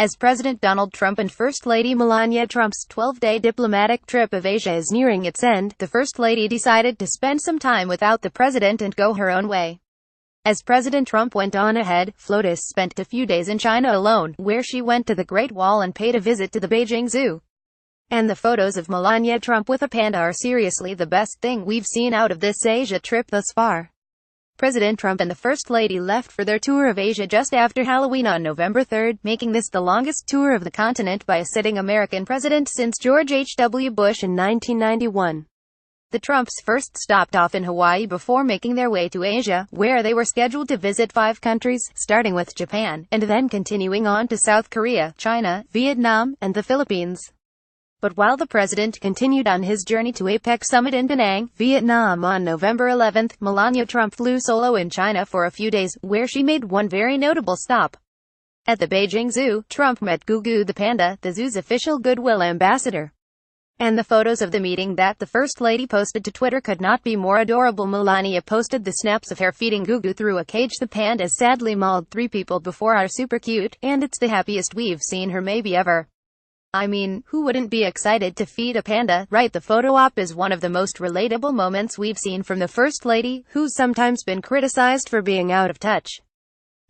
As President Donald Trump and First Lady Melania Trump's 12-day diplomatic trip of Asia is nearing its end, the First Lady decided to spend some time without the president and go her own way. As President Trump went on ahead, FLOTUS spent a few days in China alone, where she went to the Great Wall and paid a visit to the Beijing Zoo. And the photos of Melania Trump with a panda are seriously the best thing we've seen out of this Asia trip thus far. President Trump and the First Lady left for their tour of Asia just after Halloween on November 3, making this the longest tour of the continent by a sitting American president since George H.W. Bush in 1991. The Trumps first stopped off in Hawaii before making their way to Asia, where they were scheduled to visit 5 countries, starting with Japan, and then continuing on to South Korea, China, Vietnam, and the Philippines. But while the president continued on his journey to APEC summit in Da Nang, Vietnam on November 11, Melania Trump flew solo in China for a few days, where she made one very notable stop. At the Beijing Zoo, Trump met Gugu the panda, the zoo's official goodwill ambassador. And the photos of the meeting that the First Lady posted to Twitter could not be more adorable. Melania posted the snaps of her feeding Gugu through a cage. The panda sadly mauled 3 people before are super cute, and it's the happiest we've seen her maybe ever. I mean, who wouldn't be excited to feed a panda, right? The photo op is one of the most relatable moments we've seen from the First Lady, who's sometimes been criticized for being out of touch.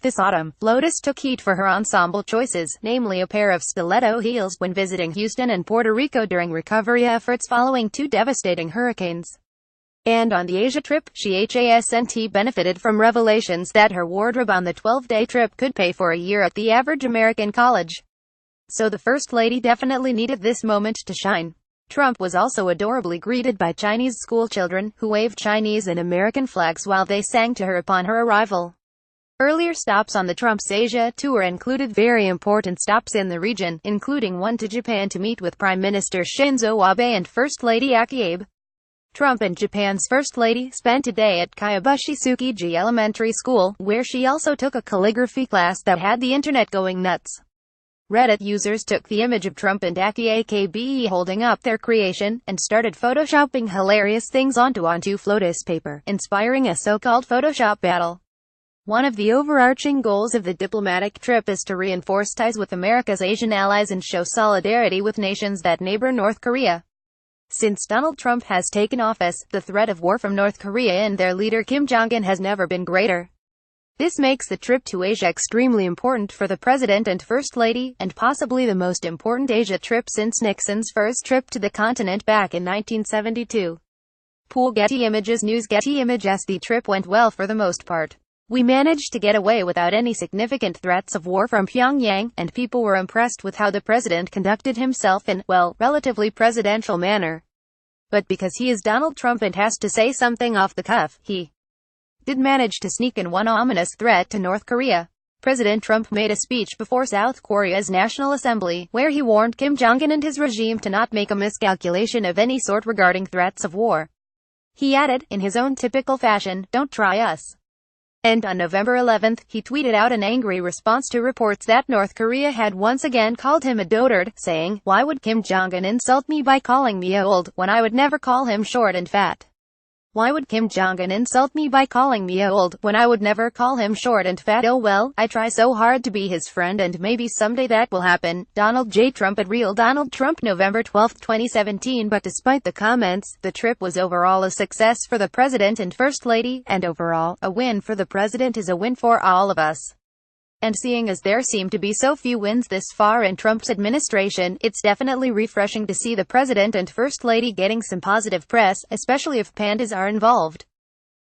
This autumn, FLOTUS took heat for her ensemble choices, namely a pair of stiletto heels, when visiting Houston and Puerto Rico during recovery efforts following 2 devastating hurricanes. And on the Asia trip, she hasn't benefited from revelations that her wardrobe on the 12-day trip could pay for a year at the average American college. So the First Lady definitely needed this moment to shine. Trump was also adorably greeted by Chinese schoolchildren, who waved Chinese and American flags while they sang to her upon her arrival. Earlier stops on the Trump's Asia tour included very important stops in the region, including one to Japan to meet with Prime Minister Shinzo Abe and First Lady Abe. Trump and Japan's First Lady spent a day at Kyobushi Tsukiji Elementary School, where she also took a calligraphy class that had the internet going nuts. Reddit users took the image of Trump and Abe holding up their creation, and started photoshopping hilarious things onto FLOTUS paper, inspiring a so-called Photoshop battle. One of the overarching goals of the diplomatic trip is to reinforce ties with America's Asian allies and show solidarity with nations that neighbor North Korea. Since Donald Trump has taken office, the threat of war from North Korea and their leader Kim Jong-un has never been greater. This makes the trip to Asia extremely important for the President and First Lady, and possibly the most important Asia trip since Nixon's first trip to the continent back in 1972. Pool Getty Images News. Getty Images. The trip went well for the most part. We managed to get away without any significant threats of war from Pyongyang, and people were impressed with how the president conducted himself in, well, relatively presidential manner. But because he is Donald Trump and has to say something off the cuff, he did manage to sneak in one ominous threat to North Korea. President Trump made a speech before South Korea's National Assembly, where he warned Kim Jong-un and his regime to not make a miscalculation of any sort regarding threats of war. He added, in his own typical fashion, "Don't try us." And on November 11, he tweeted out an angry response to reports that North Korea had once again called him a dotard, saying, "Why would Kim Jong-un insult me by calling me old, when I would never call him short and fat? Why would Kim Jong-un insult me by calling me old, when I would never call him short and fat? Oh well, I try so hard to be his friend and maybe someday that will happen." Donald J. Trump at Real Donald Trump, November 12, 2017. But despite the comments, the trip was overall a success for the President and First Lady, and overall, a win for the President is a win for all of us. And seeing as there seem to be so few wins this far in Trump's administration, it's definitely refreshing to see the President and First Lady getting some positive press, especially if pandas are involved.